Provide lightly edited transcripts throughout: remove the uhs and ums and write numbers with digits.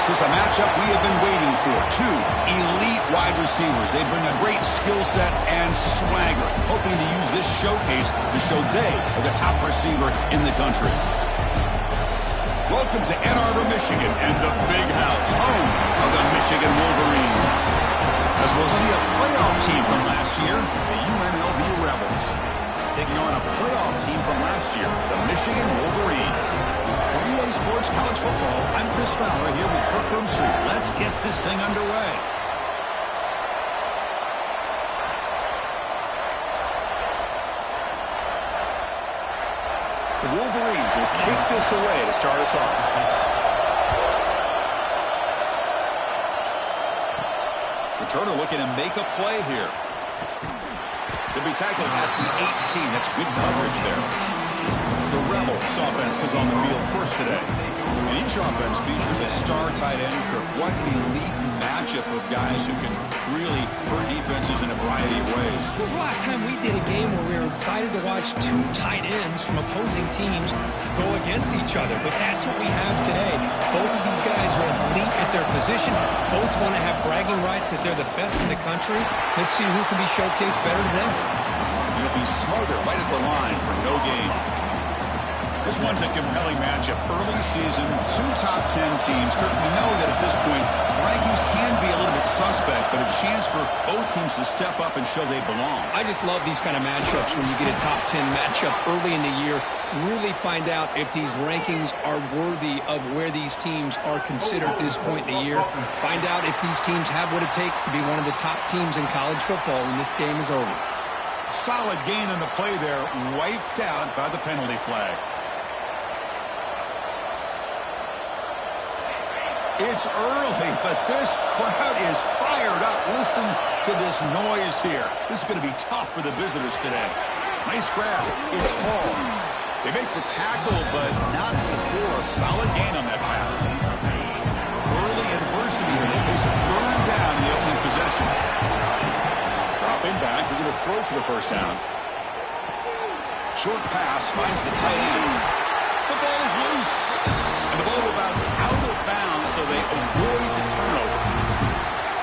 This is a matchup we have been waiting for. Two elite wide receivers. They bring a great skill set and swagger, hoping to use this showcase to show they are the top receiver in the country. Welcome to Ann Arbor, Michigan, and the Big House, home of the Michigan Wolverines. As we'll see a playoff team from last year, the UNLV Rebels, taking on a playoff team from last year, the Michigan Wolverines. For EA Sports College Football, I'm Chris Fowler here with Kirk Street. Let's get this thing underway. The Wolverines will kick this away to start us off. Returner looking to make a play here. He'll be tackled at the 18. That's good coverage there. The Rebels offense comes on the field first today. And each offense features a star tight end. What an elite matchup of guys who can really hurt defenses in a variety of ways. When was the last time we did a game where we were excited to watch two tight ends from opposing teams go against each other? But that's what we have today. Both of these guys are elite at their position. Both want to have bragging rights that they're the best in the country. Let's see who can be showcased better today. He'll be smarter right at the line for no gain. This one's a compelling matchup. Early season, two top 10 teams. Kirk, we know that at this point, rankings can be a little bit suspect, but a chance for both teams to step up and show they belong. I just love these kind of matchups when you get a top 10 matchup early in the year. Really find out if these rankings are worthy of where these teams are considered at this point in the year. Find out if these teams have what it takes to be one of the top teams in college football when this game is over. Solid gain on the play there, wiped out by the penalty flag. It's early, but this crowd is fired up. Listen to this noise here. This is going to be tough for the visitors today. Nice grab. It's Hall. They make the tackle, but not before a solid gain on that pass. Early adversity here. They face a third down in the opening possession. Dropping back. They're going to throw for the first down. Short pass finds the tight end. The ball is loose. And the ball will bounce out of bounds, so they avoid the turnover.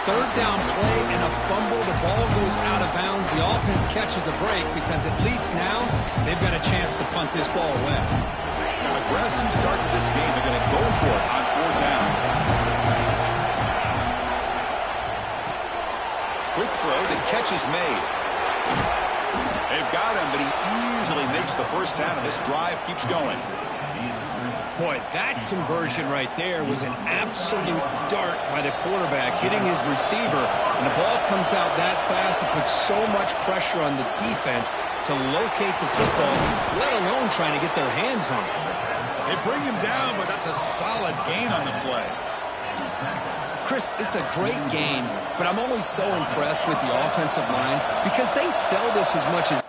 Third down play and a fumble. The ball goes out of bounds. The offense catches a break because at least now they've got a chance to punt this ball away. An aggressive start to this game. They're going to go for it on fourth down. Quick throw. The catch is made. They've got him, but he easily makes the first down, and this drive keeps going. Boy, that conversion right there was an absolute dart by the quarterback hitting his receiver, and the ball comes out that fast to put so much pressure on the defense to locate the football, let alone trying to get their hands on it. They bring him down, but that's a solid gain on the play. Chris, it's a great game, but I'm always so impressed with the offensive line because they sell this as much as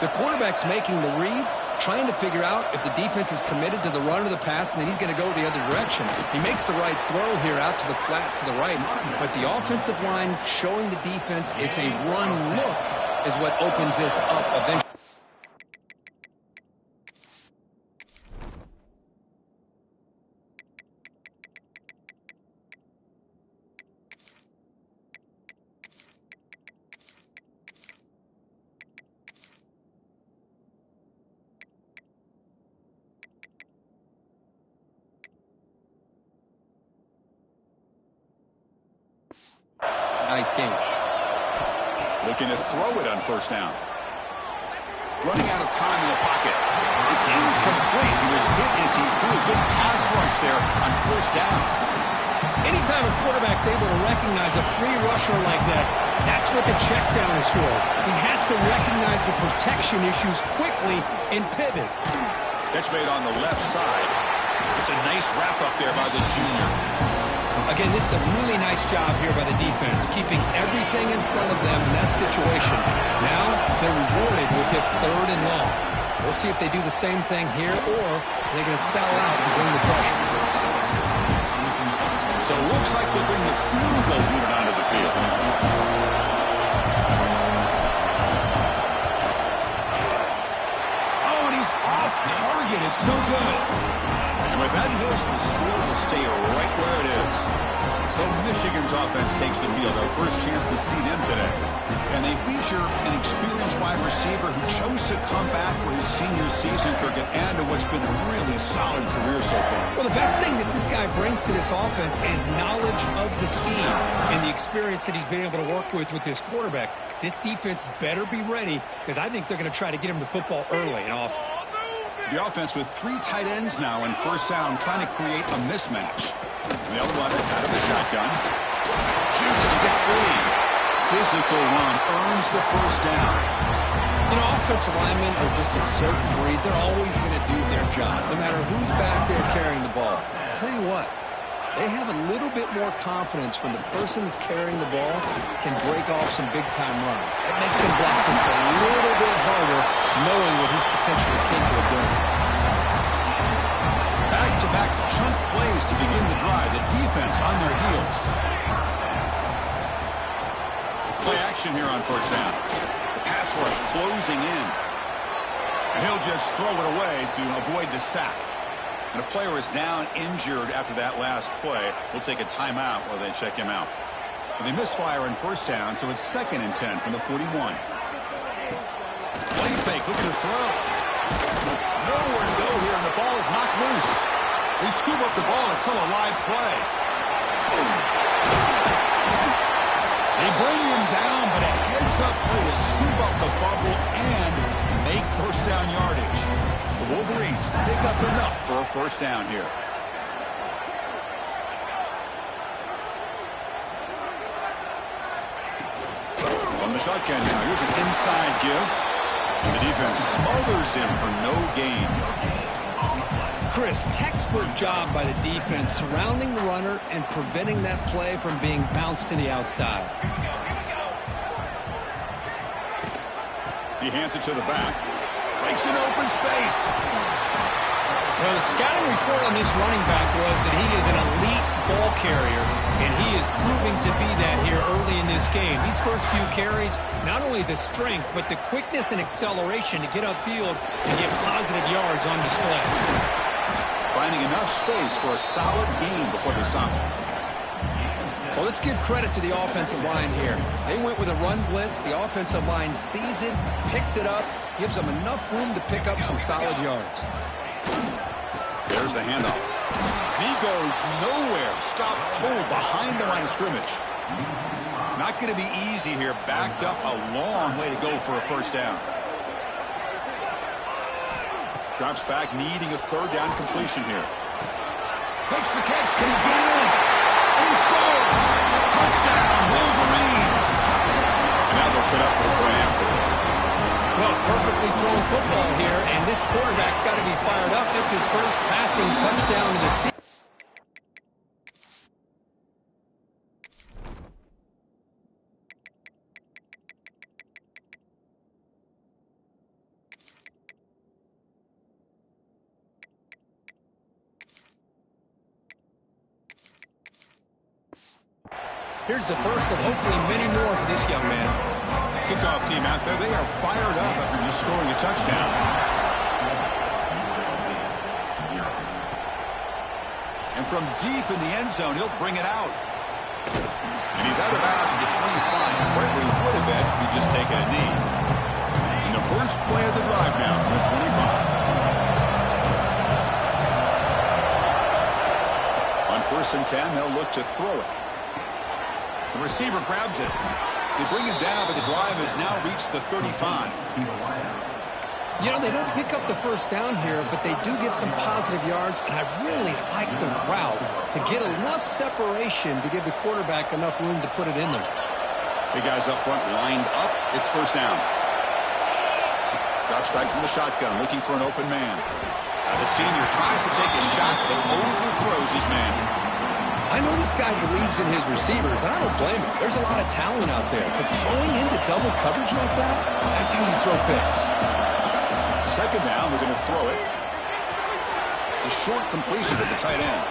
the quarterback's making the read, trying to figure out if the defense is committed to the run or the pass, and then he's going to go the other direction. He makes the right throw here out to the flat to the right, but the offensive line showing the defense it's a run look is what opens this up eventually. Nice game. Looking to throw it on first down. Running out of time in the pocket. It's incomplete. He was hit as he threw a good pass rush there on first down. Anytime a quarterback's able to recognize a free rusher like that, that's what the check down is for. He has to recognize the protection issues quickly and pivot. Catch made on the left side. It's a nice wrap up there by the junior. Again, this is a really nice job here by the defense, keeping everything in front of them in that situation. Now they're rewarded with this 3rd and long. We'll see if they do the same thing here, or they're going to sell out and bring the pressure. So it looks like they'll bring the field goal unit onto the field. Oh, and he's off target. It's no good. And with that miss, the score will stay right where it is. So Michigan's offense takes the field. Our first chance to see them today. And they feature an experienced wide receiver who chose to come back for his senior season, Kirk, and add to what's been a really solid career so far. Well, the best thing that this guy brings to this offense is knowledge of the scheme and the experience that he's been able to work with this quarterback. This defense better be ready, because I think they're going to try to get him the football early and often. The offense with 3 tight ends now in first down, trying to create a mismatch. They'll run it out of the shotgun. Shoots to get free. Physical run earns the first down. You know, offensive linemen are just a certain breed. They're always going to do their job, no matter who's back there carrying the ball. I'll tell you what, they have a little bit more confidence when the person that's carrying the ball can break off some big-time runs. That makes him block just a little bit harder, knowing what he's potentially capable of doing. Back-to-back chunk plays to begin the drive. The defense on their heels. Play action here on first down. The pass rush closing in. And he'll just throw it away to avoid the sack. And a player is down injured after that last play. We'll take a timeout while they check him out. And they misfire in first down, so it's 2nd and 10 from the 41. Play fake, looking to throw. Nowhere to go here, and the ball is knocked loose. They scoop up the ball. It's still a live play. They bring him down, but a heads-up play to scoop up the fumble and make first down yardage. The Wolverines pick up enough for a first down here. On the shotgun now, here's an inside give. And the defense smothers him for no gain. Chris, textbook job by the defense surrounding the runner and preventing that play from being bounced to the outside. He hands it to the back. Breaks an open space. Well, the scouting report on this running back was that he is an elite ball carrier, and he is proving to be that here early in this game. These first few carries, not only the strength, but the quickness and acceleration to get upfield and get positive yards on display. Finding enough space for a solid gain before they stop him. Well, let's give credit to the offensive line here. They went with a run blitz. The offensive line sees it, picks it up, gives them enough room to pick up some solid yards. There's the handoff. He goes nowhere. Stop cold behind the line of scrimmage. Not going to be easy here. Backed up a long way to go for a first down. Drops back, needing a 3rd down completion here. Makes the catch. Can he get in? And he scores! Touchdown, Wolverines! And now they'll set up for the play after. Well, perfectly thrown football here, and this quarterback's got to be fired up. That's his first passing touchdown of the season. Here's the first of hopefully many more for this young man. Kickoff team out there. They are fired up after just scoring a touchdown. And from deep in the end zone, he'll bring it out. And he's out of bounds at the 25, where he would have been if he'd just taken a knee. And the first play of the drive now from the 25. On 1st and 10, they'll look to throw it. The receiver grabs it. They bring him down, but the drive has now reached the 35. You know, they don't pick up the first down here, but they do get some positive yards, and I really like the route to get enough separation to give the quarterback enough room to put it in there. Big guys up front lined up. It's first down. Drops back from the shotgun, looking for an open man. The senior tries to take a shot, but overthrows his man. I know this guy believes in his receivers, and I don't blame him. There's a lot of talent out there, but throwing into double coverage like that, that's how you throw picks. Second down, we're going to throw it. It's a short completion at the tight end.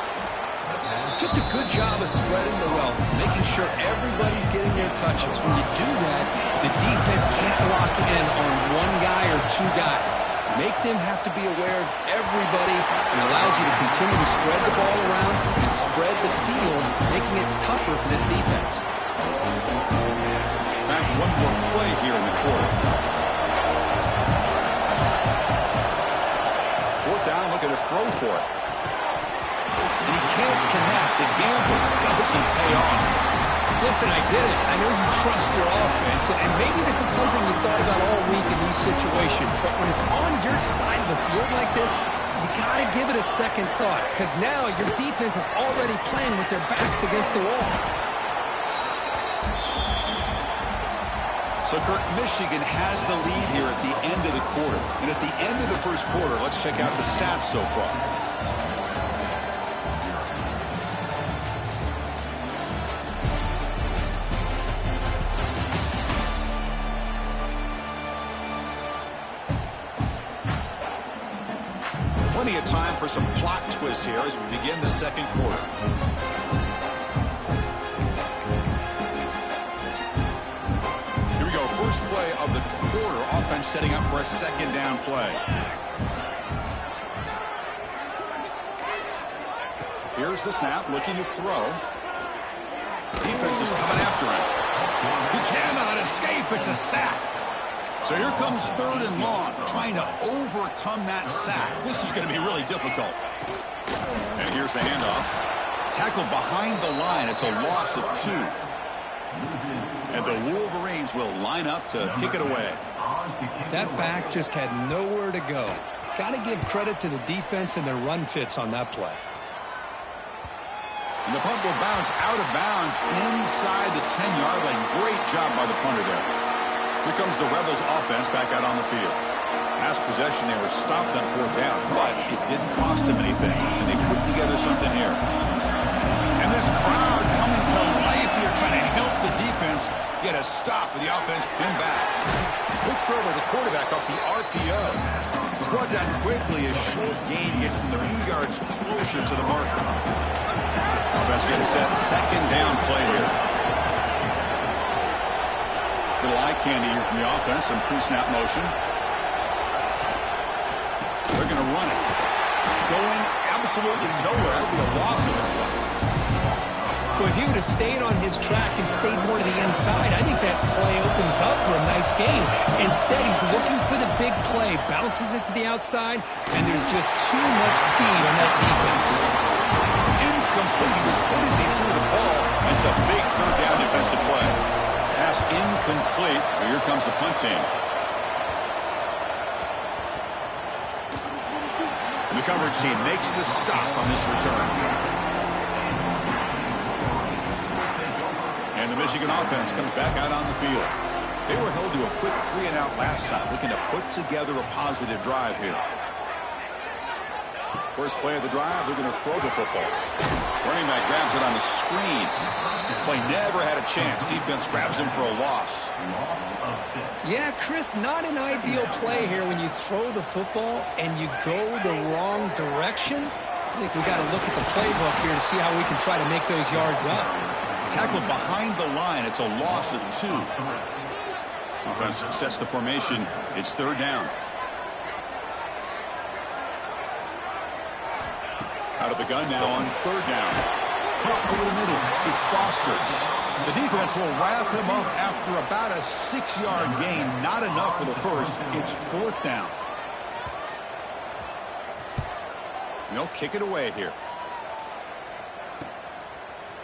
Just a good job of spreading the wealth, making sure everybody's getting their touches. When you do that, the defense can't lock in on one guy or two guys. Make them have to be aware of everybody, and allows you to continue to spread the ball around and spread the field, making it tougher for this defense. Time for one more play here in the quarter. Fourth down, looking to throw for it. And he can't connect. The gamble doesn't pay off. Listen, I get it. I know you trust your offense, and maybe this is something you thought about all week in these situations, but when it's on your side of the field like this, you got to give it a second thought, because now your defense is already playing with their backs against the wall. So, Kurt, Michigan has the lead here at the end of the quarter. And at the end of the first quarter, let's check out the stats so far. Plenty of time for some plot twists here as we begin the second quarter. Here we go. First play of the quarter. Offense setting up for a second down play. Here's the snap, looking to throw. Defense is coming after him. He cannot escape. It's a sack. So here comes third and long, trying to overcome that sack. This is going to be really difficult. And here's the handoff. Tackled behind the line. It's a loss of 2. And the Wolverines will line up to kick it away. That back just had nowhere to go. Got to give credit to the defense and their run fits on that play. And the punt will bounce out of bounds inside the 10-yard line. Great job by the punter there. Here comes the Rebels offense back out on the field. Last possession, they were stopped on fourth down, but it didn't cost them anything, and they put together something here. And this crowd coming to life here, trying to help the defense get a stop with the offense pinned back. Quick throw by the quarterback off the RPO. He's brought down quickly as short gain gets them a few yards closer to the marker. Offense getting set, second down play here. Little eye candy here from the offense, some pre-snap motion. They're going to run it. Going absolutely nowhere. It'll be a loss of a play. Well, if he would have stayed on his track and stayed more to the inside, I think that play opens up for a nice game. Instead, he's looking for the big play, bounces it to the outside, and there's just too much speed on that defense. Incomplete. He was good as he threw the ball. It's a big third down defensive play. Pass incomplete. Here comes the punt team. The coverage team makes the stop on this return. And the Michigan offense comes back out on the field. They were held to a quick 3-and-out last time, looking to put together a positive drive here. First play of the drive, they're going to throw the football. Running back grabs it on the screen. Play never had a chance. Defense grabs him for a loss. Yeah, Chris, not an ideal play here when you throw the football and you go the wrong direction. I think we got to look at the playbook here to see how we can try to make those yards up. Tackled behind the line. It's a loss of 2. Offense sets the formation. It's third down. Out of the gun now on third down. Pump over the middle. It's Foster. The defense will wrap him up after about a 6-yard gain. Not enough for the first. It's fourth down. They'll kick it away here.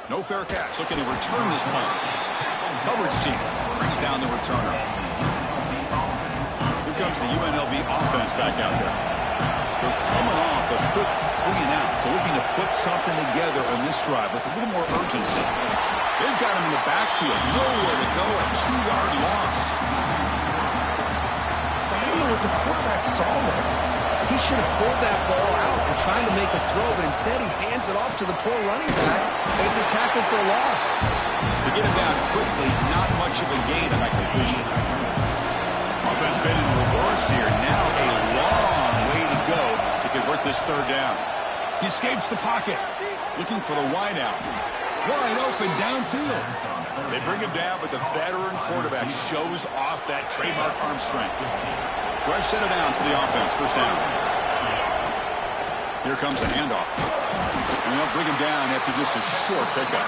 No fair catch. Looking to return this punt. Coverage team brings down the returner. Here comes the UNLV offense back out there. They're coming off a quick 3 and out, so looking to put something together on this drive with a little more urgency. They've got him in the backfield, nowhere to go, a 2-yard loss. I don't know what the quarterback saw there. He should have pulled that ball out and tried to make a throw, but instead he hands it off to the poor running back, and it's a tackle for a loss. To get him down quickly, not much of a gain on that completion. Offense been in reverse here. Now a long way to go to convert this 3rd down. He escapes the pocket, looking for the wideout. Wide open downfield. They bring him down, but the veteran quarterback shows off that trademark arm strength. Fresh set of downs for the offense. 1st down. Here comes a handoff. And they'll bring him down after just a short pickup.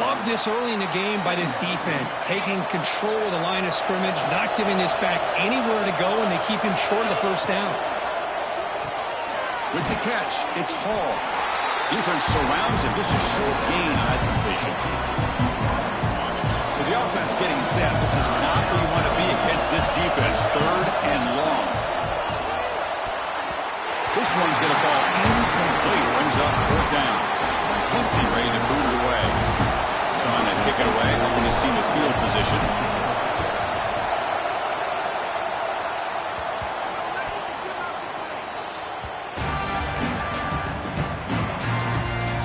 Love this early in the game by this defense, taking control of the line of scrimmage, not giving this back anywhere to go, and they keep him short of the 1st down. With the catch, it's Hall. Defense surrounds him, just a short gain on that completion. So the offense getting set. This is not where you want to be against this defense. 3rd and long. This one's going to fall incomplete. Brings up 4th down. Empty, ready to boot it away. Trying to kick it away, helping his team with field position.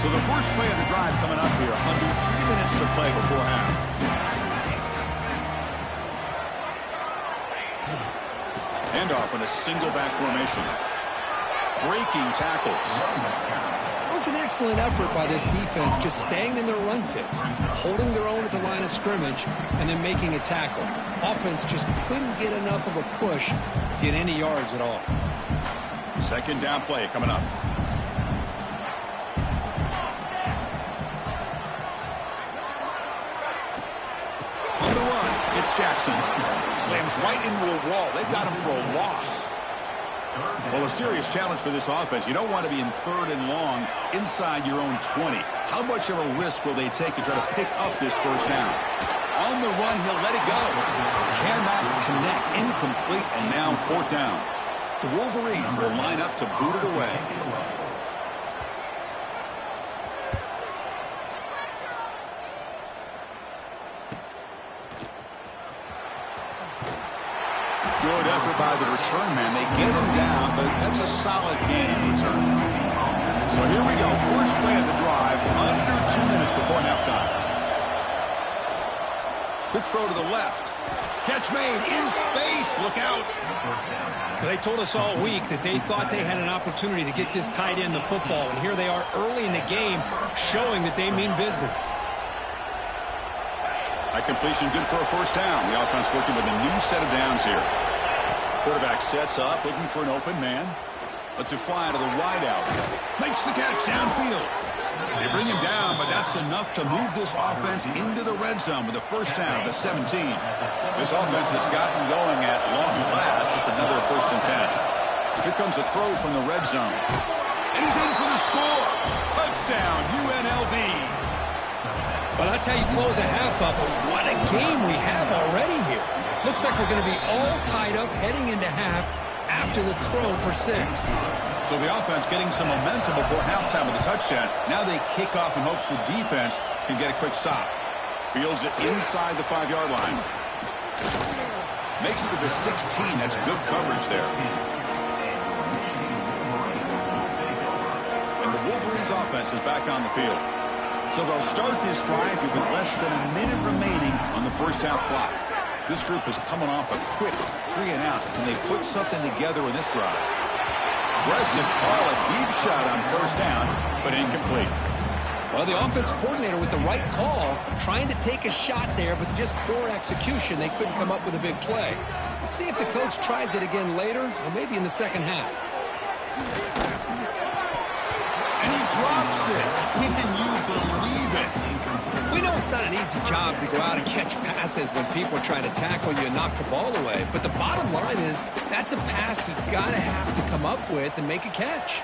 So the first play of the drive coming up here, under 3 minutes to play before half. Handoff in a single back formation. Breaking tackles. It was an excellent effort by this defense, just staying in their run fits, holding their own at the line of scrimmage, and then making a tackle. Offense just couldn't get enough of a push to get any yards at all. 2nd down play coming up. On the run, it's Jackson. Slams right into a wall. They've got him for a loss. Well, a serious challenge for this offense. You don't want to be in 3rd and long inside your own 20. How much of a risk will they take to try to pick up this 1st down? On the run, he'll let it go. Cannot connect. Incomplete, and now 4th down. The Wolverines will line up to boot it away. Good effort by the return man. They get him down, but that's a solid gain on return. So here we go. First play of the drive, under 2 minutes before halftime. Quick throw to the left. Catch made in space. Look out. They told us all week that they thought they had an opportunity to get this tight end the football, and here they are early in the game showing that they mean business. That completion good for a 1st down. The offense working with a new set of downs here. Quarterback sets up, looking for an open man. Lets it fly to the wideout. Makes the catch downfield. They bring him down, but that's enough to move this offense into the red zone with a 1st down to 17. This offense has gotten going at long last. It's another 1st and 10. Here comes a throw from the red zone. And he's in for the score. Touchdown, UNLV. Well, that's how you close a half up. But what a game we have already here. Looks like we're going to be all tied up heading into half after the throw for 6. So the offense getting some momentum before halftime with a touchdown. Now they kick off in hopes the defense can get a quick stop. Fields it inside the 5-yard line. Makes it to the 16. That's good coverage there. And the Wolverines offense is back on the field. So they'll start this drive with less than a minute remaining on the 1st half clock. This group is coming off a quick 3 and out. Can they put something together in this drive? Aggressive call, a deep shot on 1st down, but incomplete. Well, the offense coordinator with the right call, trying to take a shot there, but just poor execution. They couldn't come up with a big play. Let's see if the coach tries it again later, or maybe in the 2nd half. And he drops it. Can you believe it? We know it's not an easy job to go out and catch passes when people are trying to tackle you and knock the ball away. But the bottom line is that's a pass you've got to have to come up with and make a catch.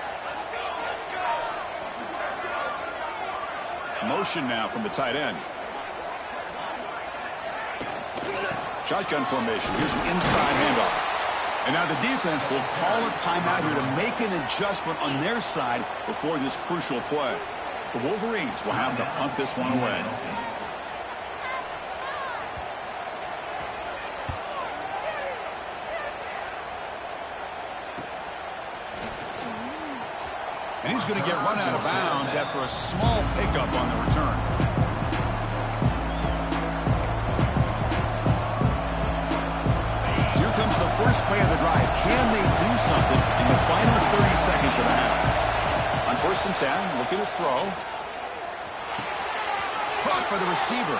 Motion now from the tight end. Shotgun formation. Here's an inside handoff. And now the defense will call a timeout here to make an adjustment on their side before this crucial play. The Wolverines will have to punt this one away. And he's going to get run out of bounds after a small pickup on the return. Here comes the first play of the drive. Can they do something in the final 30 seconds of the half? On 1st and 10, looking to throw. Caught by the receiver.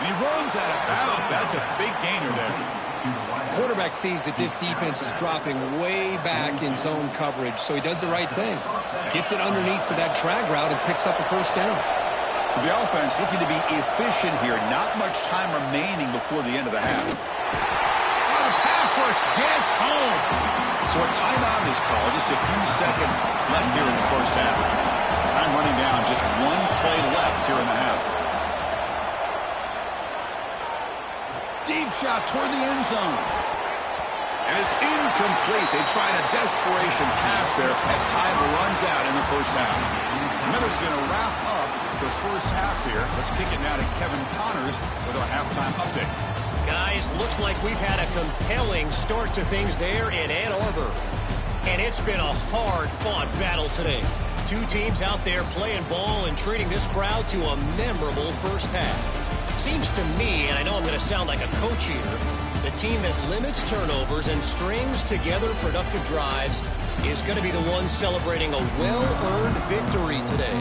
And he runs out of bounds. That's a big gainer there. Quarterback sees that this defense is dropping way back in zone coverage, so he does the right thing. Gets it underneath to that drag route and picks up a first down. So the offense looking to be efficient here. Not much time remaining before the end of the half. The pass rush gets home. So a timeout is called. Just a few seconds left here in the first half. Time running down. Just one play left here in the half. Deep shot toward the end zone. And it's incomplete. They tried a desperation pass there as time runs out in the first half. Miller's going to wrap up the first half here. Let's kick it now to Kevin Connors with our halftime update. Guys, looks like we've had a compelling start to things there in Ann Arbor. And it's been a hard-fought battle today. Two teams out there playing ball and treating this crowd to a memorable first half. Seems to me, and I know I'm going to sound like a coach here, the team that limits turnovers and strings together productive drives is going to be the one celebrating a well-earned victory today.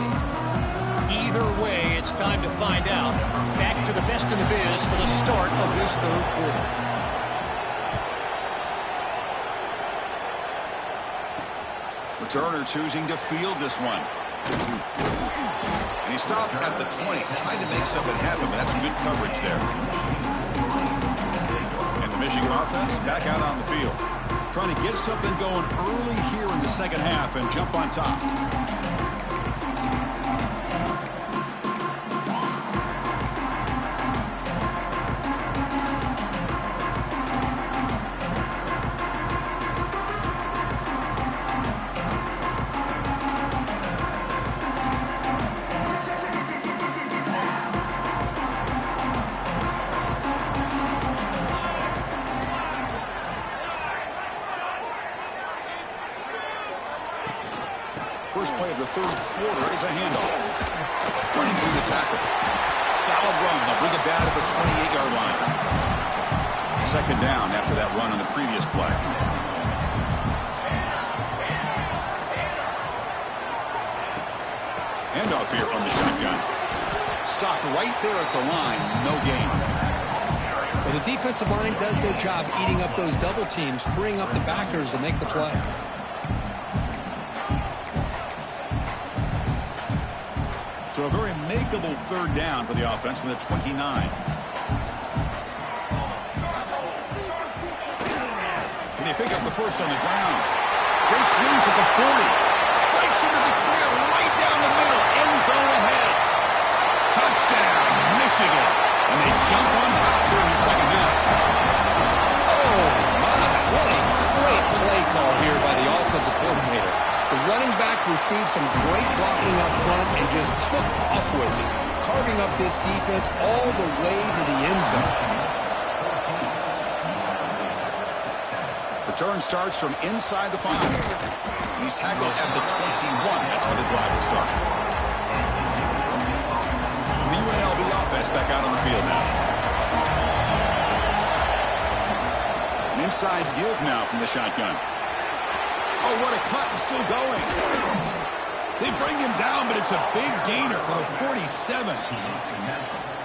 Either way, it's time to find out. Back to the best in the biz for the start of this third quarter. Returner choosing to field this one. And he stopped at the 20, trying to make something happen, but that's good coverage there. And the Michigan offense back out on the field. Trying to get something going early here in the second half and jump on top. First play of the third quarter is a handoff. Running through the tackle. Solid run. They'll bring it down at the 28-yard line. Second down after that run on the previous play. Handoff here from the shotgun. Stopped right there at the line. No gain. Well, the defensive line does their job eating up those double teams, freeing up the backers to make the play. So a very makeable third down for the offense with a 29. Can they pick up the first on the ground? Breaks loose at the 40. Breaks into the clear right down the middle. End zone ahead. Touchdown, Michigan. And they jump on top here in the second half. Oh, my. What a great play call here by the offensive coordinator. The running back received some great blocking up front and just took off with it, carving up this defense all the way to the end zone. Return starts from inside the 5. And he's tackled at the 21. That's where the drive will start. The UNLV offense back out on the field now. An inside give now from the shotgun. Oh, what a cut, and still going. They bring him down, but it's a big gainer for the 47.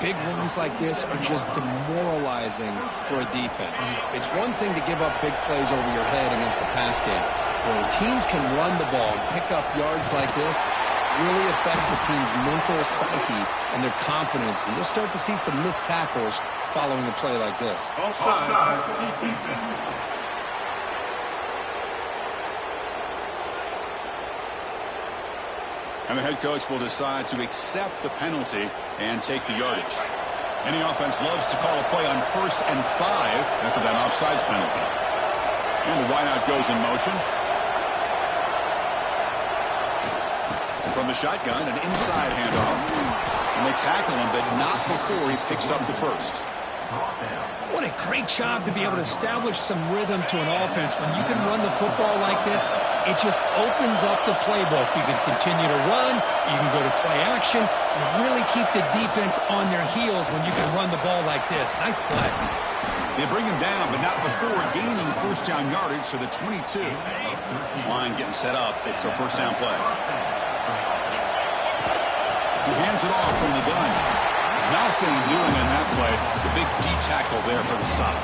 Big runs like this are just demoralizing for a defense. It's one thing to give up big plays over your head against the pass game. But when teams can run the ball and pick up yards like this, it really affects a team's mental psyche and their confidence. And you'll start to see some missed tackles following a play like this. Offside. And the head coach will decide to accept the penalty and take the yardage. Any offense loves to call a play on 1st and 5 after that offsides penalty. And the wideout goes in motion. And from the shotgun, an inside handoff. And they tackle him, but not before he picks up the first. What a great job to be able to establish some rhythm to an offense. When you can run the football like this, it just opens up the playbook. You can continue to run. You can go to play action. You really keep the defense on their heels when you can run the ball like this. Nice play. They bring him down, but not before gaining first down yardage to the 22. This line getting set up. It's a first down play. He hands it off from the gun. Nothing doing in that play. The big D tackle there for the stop.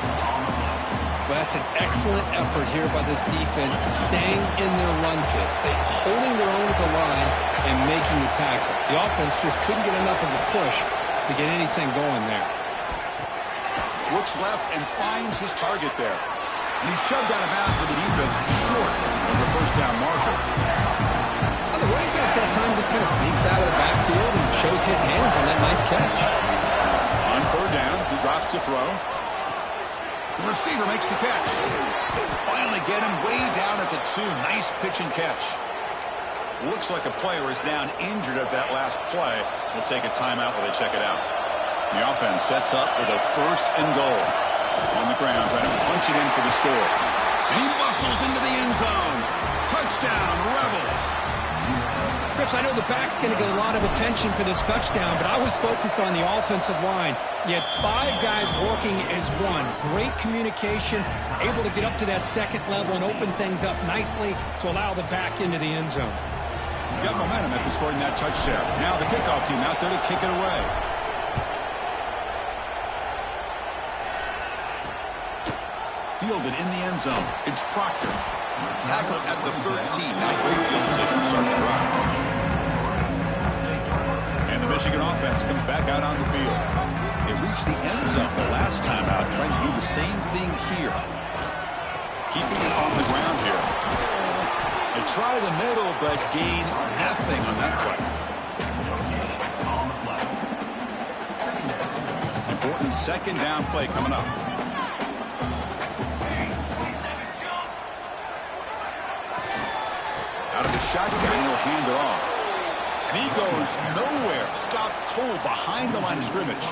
Well, that's an excellent effort here by this defense, staying in their run fits, holding their own at the line and making the tackle. The offense just couldn't get enough of a push to get anything going there. Looks left and finds his target there. And he's shoved out of bounds with the defense short of the first down marker. The running back that time just kind of sneaks out of the backfield and shows his hands on that nice catch. On 3rd down, he drops to throw. The receiver makes the catch. Finally get him way down at the 2. Nice pitch and catch. Looks like a player is down injured at that last play. We'll take a timeout while they check it out. The offense sets up with a 1st and goal. On the ground, trying to punch it in for the score. And he muscles into the end zone. Touchdown, Rebels. Chris, I know the back's going to get a lot of attention for this touchdown, but I was focused on the offensive line. You had 5 guys working as one. Great communication, able to get up to that 2nd level and open things up nicely to allow the back into the end zone. Got momentum after scoring that touchdown. Now the kickoff team out there to kick it away. Fielded in the end zone. It's Proctor. Tackled at the 13. Now great field position to start the drive. And the Michigan offense comes back out on the field. They reached the end zone the last time out, trying to do the same thing here. Keeping it on the ground here. They try the middle, but gain nothing on that play. Important 2nd down play coming up. Out of the shotgun, he'll hand it off. And he goes nowhere. Stopped cold behind the line of scrimmage.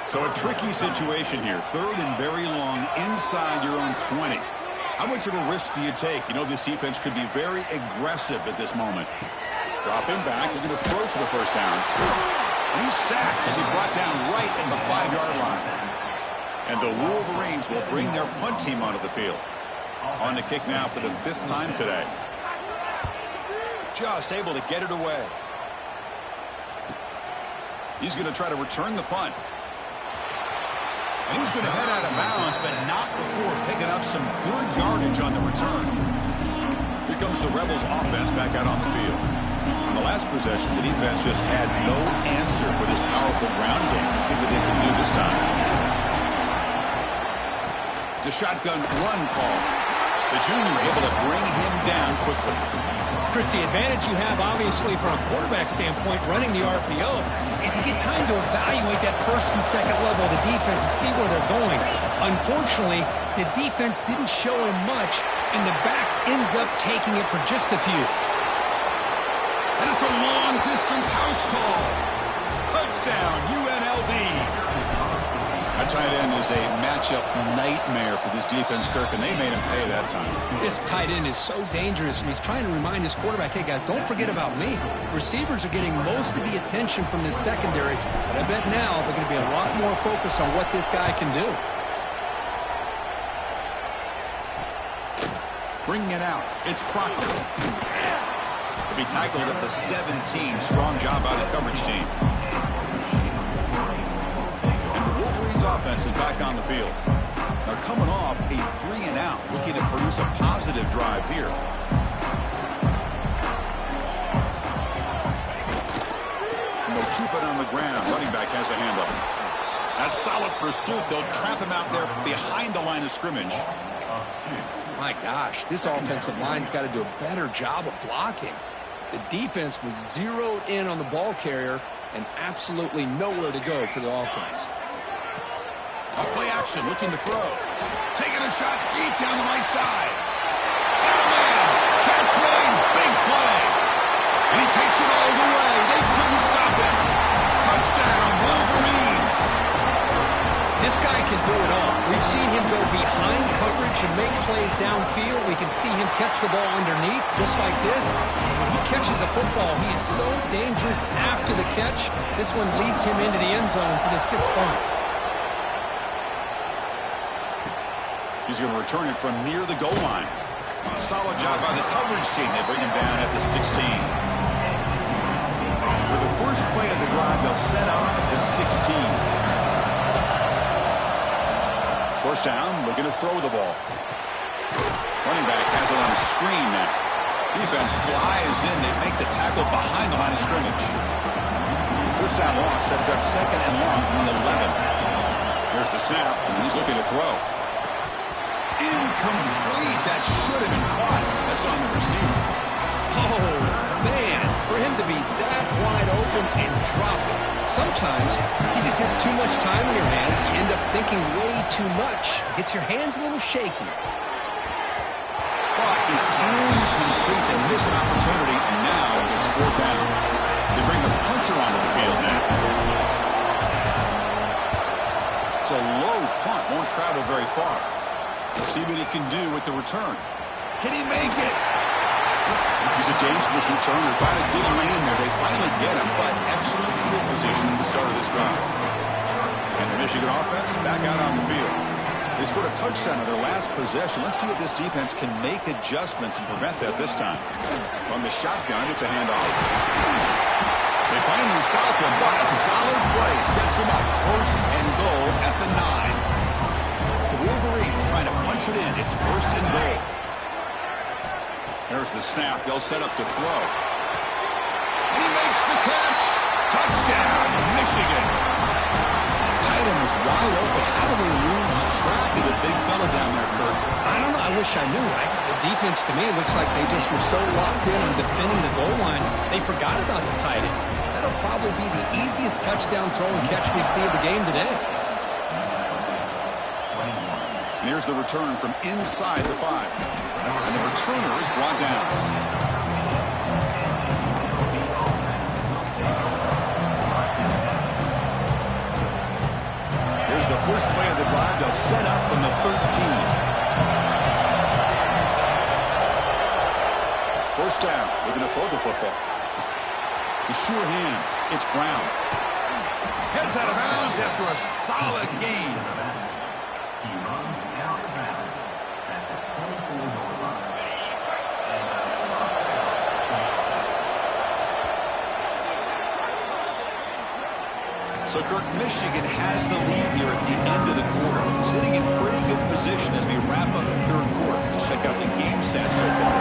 So a tricky situation here. 3rd and very long inside your own 20. How much of a risk do you take? You know this defense could be very aggressive at this moment. Drop him back. They're going to throw for the first down. And he's sacked. He'll be brought down right at the 5-yard line. And the Wolverines will bring their punt team onto the field. On the kick now for the 5th time today. Just able to get it away. He's going to try to return the punt. And he's going to head out of bounds, but not before picking up some good yardage on the return. Here comes the Rebels offense back out on the field. On the last possession, the defense just had no answer for this powerful ground game. Let's see what they can do this time. It's a shotgun run call. The junior able to bring him down quickly. Chris, the advantage you have, obviously, from a quarterback standpoint, running the RPO, is you get time to evaluate that 1st and 2nd level of the defense and see where they're going. Unfortunately, the defense didn't show him much, and the back ends up taking it for just a few. And it's a long-distance house call. Touchdown, UNLV. That tight end is a matchup nightmare for this defense, Kirk, and they made him pay that time. This tight end is so dangerous, and he's trying to remind his quarterback, hey, guys, don't forget about me. Receivers are getting most of the attention from this secondary, but I bet now they're going to be a lot more focused on what this guy can do. Bringing it out. It's Proctor. He'll be tackled at the 17. Strong job by the coverage team. Offense is back on the field. They're coming off a 3-and-out, looking to produce a positive drive here. And they'll keep it on the ground. Running back has the handoff. That's solid pursuit. They'll trap him out there behind the line of scrimmage. My gosh, this offensive line's got to do a better job of blocking. The defense was zeroed in on the ball carrier, and absolutely nowhere to go for the offense. A play action, looking to throw. Taking a shot deep down the right side. Oh, man. Catch made. Big play. And he takes it all the way. They couldn't stop him. Touchdown, Wolverines. This guy can do it all. We've seen him go behind coverage and make plays downfield. We can see him catch the ball underneath, just like this. And when he catches a football, he is so dangerous after the catch. This one leads him into the end zone for the 6 points. He's going to return it from near the goal line. A solid job by the coverage team. They bring him down at the 16. For the first play of the drive, they'll set up at the 16. First down, looking to throw the ball. Running back has it on a screen now. Defense flies in. They make the tackle behind the line of scrimmage. First down loss sets up second and long from the 11. Here's the snap, and he's looking to throw. Incomplete. That should have been caught. That's on the receiver. Oh, man, for him to be that wide open and drop it. Sometimes you just have too much time in your hands. You end up thinking way too much. Gets your hands a little shaky. But it's incomplete. They miss an opportunity, and now it's fourth down. They bring the punter onto the field now. It's a low punt. Won't travel very far. We'll see what he can do with the return. Can he make it? He's a dangerous returner. Find a good lane there. They finally get him, but excellent field position at the start of this drive. And the Michigan offense back out on the field. They scored a touchdown on their last possession. Let's see if this defense can make adjustments and prevent that this time. From the shotgun, it's a handoff. They finally stop him, but a solid play sets him up. First and goal at the 9. The Wolverines trying to punch it in. It's first and goal. There's the snap. They'll set up to throw. And he makes the catch. Touchdown, Michigan. Tight end was wide open. How do they lose track of the big fella down there, Kurt? I don't know. I wish I knew. The defense, to me, looks like they just were so locked in on defending the goal line, they forgot about the tight end. That'll probably be the easiest touchdown throw and catch we see of the game today. And here's the return from inside the 5. And the returner is brought down. Here's the first play of the drive. They'll set up from the 13. First down. We're going to throw the football. The sure hands. It's Brown. Heads out of bounds after a solid gain. So, Kirk, Michigan has the lead here at the end of the quarter. Sitting in pretty good position as we wrap up the third quarter. Let's check out the game stats so far.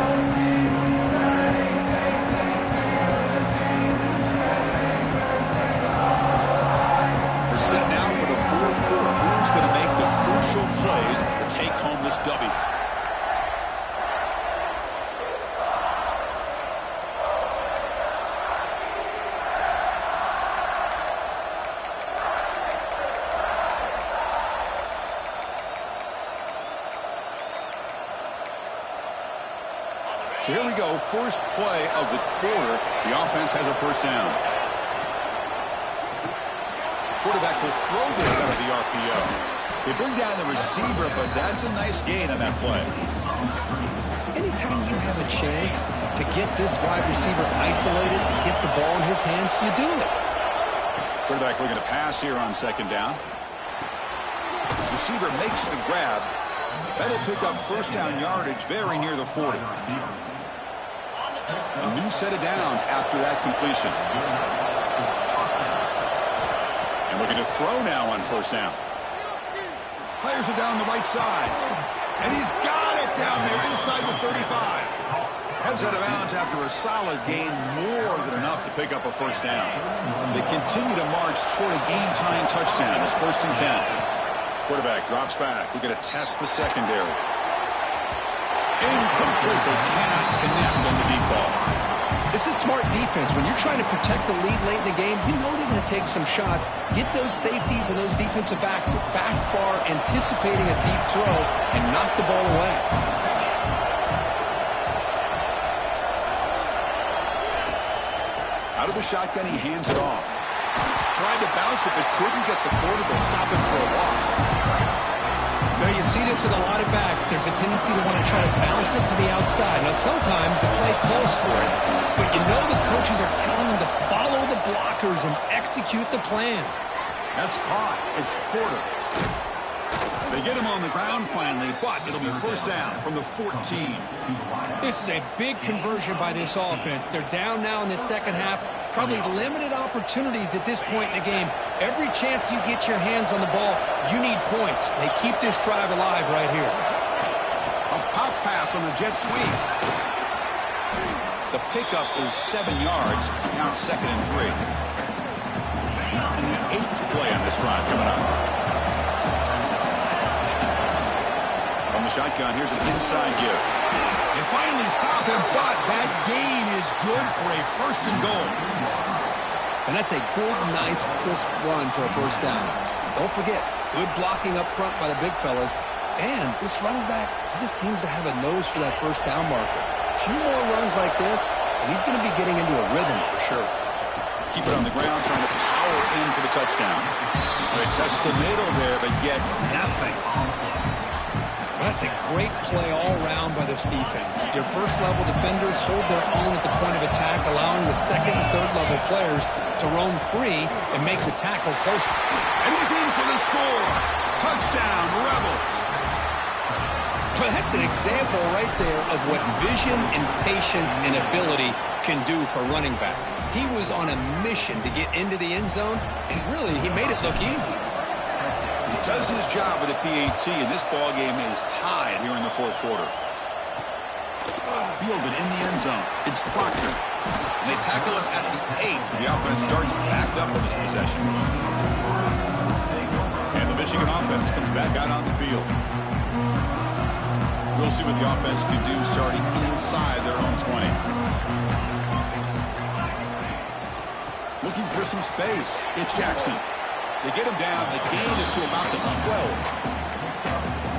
We're set now for the fourth quarter. Who's going to make the crucial plays to take home this W? So here we go, first play of the quarter. The offense has a first down. Quarterback will throw this out of the RPO. They bring down the receiver, but that's a nice gain on that play. Anytime you have a chance to get this wide receiver isolated, to get the ball in his hands, you do it. Quarterback looking to pass here on second down. Receiver makes the grab. That'll pick up first down yardage very near the 40. A new set of downs after that completion. And looking to throw now on first down. Fires it down the right side. And he's got it down there inside the 35. Heads out of bounds after a solid gain, more than enough to pick up a first down. They continue to march toward a game-tying touchdown. It's first and 10. Quarterback drops back. We're going to test the secondary. Incomplete. They cannot connect on the deep ball. This is smart defense. When you're trying to protect the lead late in the game, you know they're going to take some shots. Get those safeties and those defensive backs back far, anticipating a deep throw, and knock the ball away. Out of the shotgun, he hands it off. Tried to bounce it, but couldn't get the quarterback. Stop it for a loss. Now, you see this with a lot of backs. There's a tendency to want to try to bounce it to the outside. Now, sometimes the play calls for it, but you know the coaches are telling them to follow the blockers and execute the plan. That's caught. It's Porter. They get him on the ground finally, but it'll be first down from the 14. This is a big conversion by this offense. They're down now in the second half. Probably limited opportunities at this point in the game. Every chance you get your hands on the ball, you need points. They keep this drive alive right here. A pop pass on the jet sweep. The pickup is 7 yards. Now it's 2nd and 3. And the 8th play on this drive coming up. From the shotgun, here's an inside give. They finally stop him, but that gain is good for a 1st and goal. And that's a good, nice, crisp run for a first down. Don't forget, good blocking up front by the big fellas. And this running back, he just seems to have a nose for that first down marker. A few more runs like this, and he's going to be getting into a rhythm for sure. Keep it on the ground, trying to power in for the touchdown. They test the middle there, but get nothing. That's a great play all around by this defense. Your first-level defenders hold their own at the point of attack, allowing the second and third-level players to roam free and make the tackle closer. And he's in for the score. Touchdown, Rebels. Well, that's an example right there of what vision and patience and ability can do for running back. He was on a mission to get into the end zone, and really, he made it look easy. He does his job with a PAT, and this ball game is tied here in the 4th quarter. Fielded in the end zone. It's Proctor. And they tackle him at the 8, so the offense starts backed up on this possession. And the Michigan offense comes back out on the field. We'll see what the offense can do starting inside their own 20. Looking for some space. It's Jackson. They get him down. The gain is to about the 12.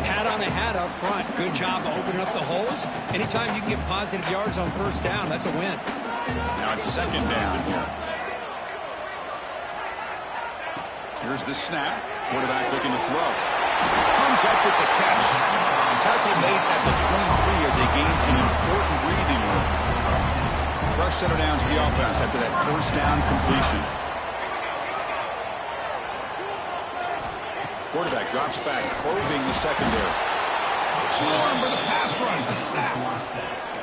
Hat on a hat up front. Good job of opening up the holes. Anytime you can get positive yards on first down, that's a win. Now it's 2nd down here. Here's the snap. Quarterback looking to throw. Comes up with the catch. Tackle made at the 23 as they gain some important breathing room. Fresh set of downs for the offense after that first down completion. Quarterback drops back, probing the secondary. Swarm for the pass rush. A sack.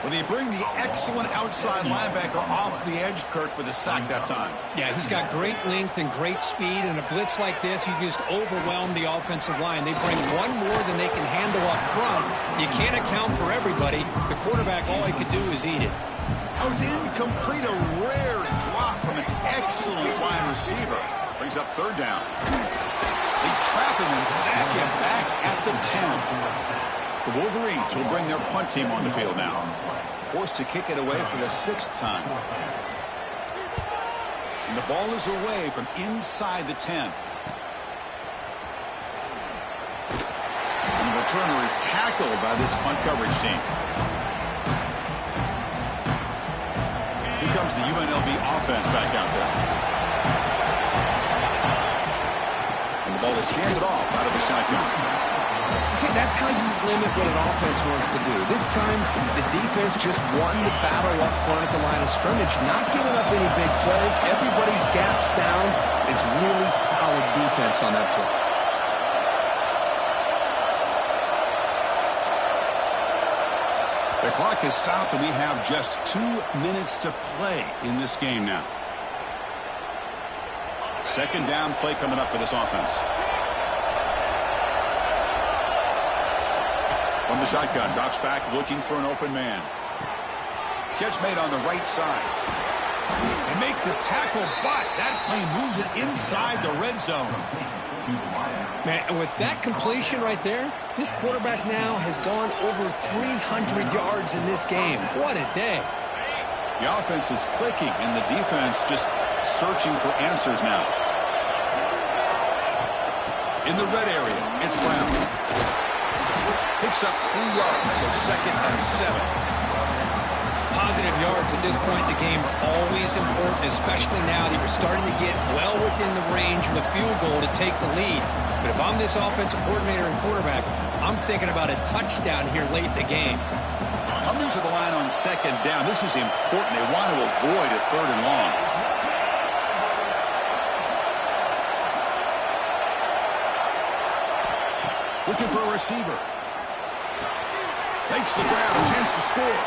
Well, they bring the excellent outside linebacker off the edge, Kirk, for the sack that time. Yeah, he's got great length and great speed, and a blitz like this, you just overwhelm the offensive line. They bring one more than they can handle up front. You can't account for everybody. The quarterback, all he could do is eat it. Oh, it's incomplete. A rare drop from an excellent wide receiver. Brings up 3rd down. They trap him and sack him back at the 10. The Wolverines will bring their punt team on the field now. Forced to kick it away for the 6th time. And the ball is away from inside the 10. And the returner is tackled by this punt coverage team. Here comes the UNLV offense back out there. And the ball is handed off out of the shotgun. See, that's how you limit what an offense wants to do. This time, the defense just won the battle up front at the line of scrimmage, not giving up any big plays. Everybody's gap sound. It's really solid defense on that play. The clock has stopped, and we have just 2 minutes to play in this game now. 2nd down play coming up for this offense. From the shotgun, drops back, looking for an open man. Catch made on the right side. They make the tackle, but that play moves it inside the red zone. Man, and with that completion right there, this quarterback now has gone over 300 yards in this game. What a day. The offense is clicking, and the defense just searching for answers now. In the red area, it's Brown. Picks up 3 yards, so 2nd and 7. Positive yards at this point in the game are always important, especially now that you're starting to get well within the range of the field goal to take the lead. But if I'm this offensive coordinator and quarterback, I'm thinking about a touchdown here late in the game. Coming to the line on 2nd down, this is important. They want to avoid a 3rd and long. Looking for a receiver. Makes the grab, chance to score.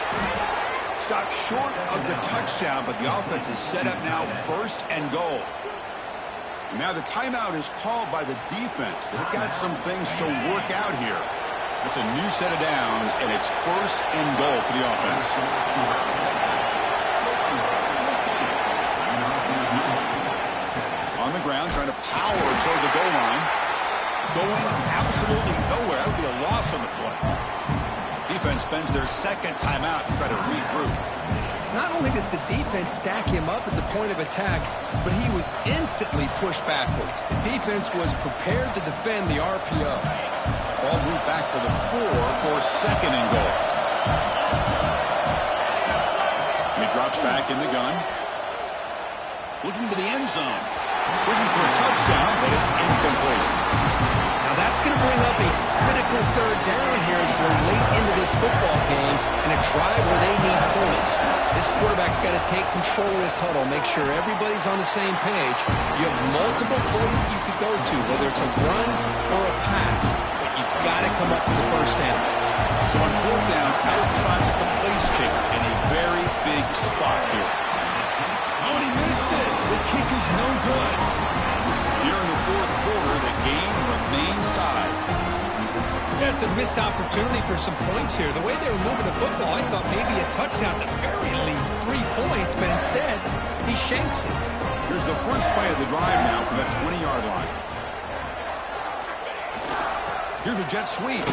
Stopped short of the touchdown, but the offense is set up now 1st and goal. And now the timeout is called by the defense. They've got some things to work out here. It's a new set of downs, and it's 1st and goal for the offense. On the ground, trying to power toward the goal line. Going absolutely nowhere. That would be a loss on the play. Defense spends their 2nd timeout to try to regroup. Not only does the defense stack him up at the point of attack, but he was instantly pushed backwards. The defense was prepared to defend the RPO. Ball moved back to the 4 for 2nd and goal. He drops back in the gun. Looking to the end zone. Looking for a touchdown, but it's incomplete. Now that's going to bring up a critical 3rd down here as we're late into this football game and a drive where they need points. This quarterback's got to take control of this huddle, make sure everybody's on the same page. You have multiple plays that you could go to, whether it's a run or a pass, but you've got to come up with the 1st down. So on 4th down, out trots the place kicker in a very big spot here. Oh, and he missed it. The kick is no good. Here in the 4th quarter, the game remains tied. Yeah, it's a missed opportunity for some points here. The way they were moving the football, I thought maybe a touchdown at the very least, 3 points, but instead, he shanks it. Here's the first play of the drive now from that 20-yard line. Here's a jet sweep.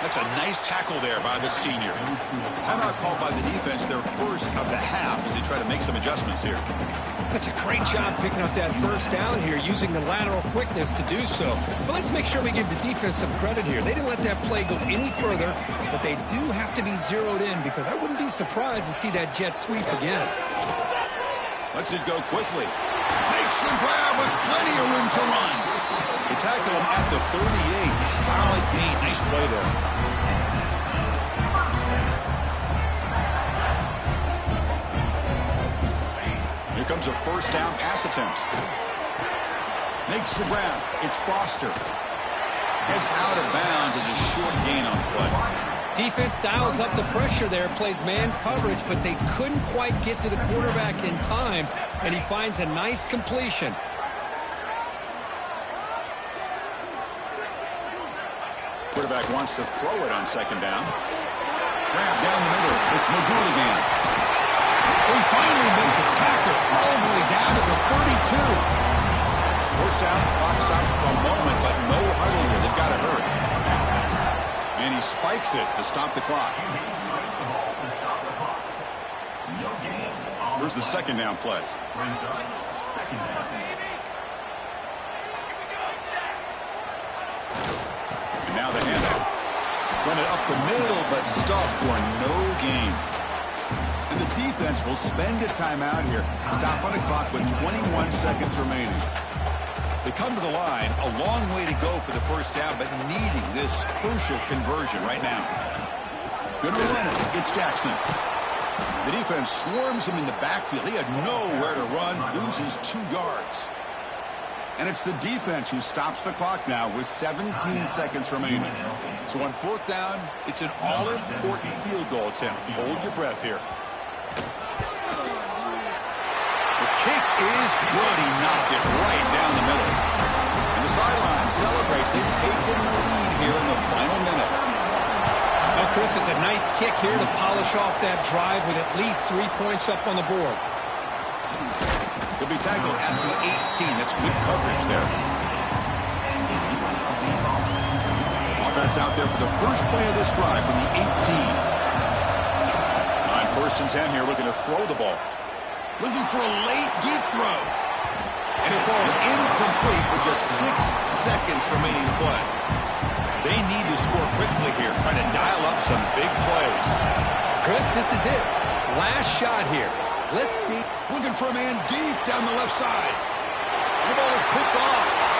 That's a nice tackle there by the senior. Timeout called by the defense, their 1st of the half, as they try to make some adjustments here. That's a great job picking up that 1st down here, using the lateral quickness to do so. But let's make sure we give the defense some credit here. They didn't let that play go any further, but they do have to be zeroed in because I wouldn't be surprised to see that jet sweep again. Lets it go quickly. Makes the grab with plenty of room to run. They tackle him at the 38. Solid gain. Nice play there. Here comes a 1st down pass attempt. Makes the grab. It's Foster. Heads out of bounds as a short gain on the play. Defense dials up the pressure there, plays man coverage, but they couldn't quite get to the quarterback in time, and he finds a nice completion. Quarterback wants to throw it on 2nd down. Grab down the middle. It's McGool again. We finally make the tackle all the way down to the 32. 1st down, clock stops for a moment, but no huddle here. They've got to hurry. And he spikes it to stop the clock. Here's the 2nd down play. And now the handoff. Run it up the middle, but stuffed for no gain. And the defense will spend a timeout here. Stop on the clock with 21 seconds remaining. They come to the line, a long way to go for the 1st down, but needing this crucial conversion right now. Gonna run it. It's Jackson. The defense swarms him in the backfield. He had nowhere to run, loses 2 yards. And it's the defense who stops the clock now with 17 seconds remaining. So on 4th down, it's an all-important field goal attempt. Hold your breath here. The kick is good. He knocked it right down the middle. And the sideline celebrates. They've taken the lead here in the final minute. Well, Chris, it's a nice kick here to polish off that drive with at least 3 points up on the board. He'll be tackled at the 18. That's good coverage there. Offense out there for the first play of this drive from the 18. On 1st 1st and 10 here, looking to throw the ball. Looking for a late, deep throw. And it falls incomplete with just 6 seconds remaining to play. They need to score quickly here, trying to dial up some big plays. Chris, this is it. Last shot here. Let's see. Looking for a man deep down the left side. The ball is picked off.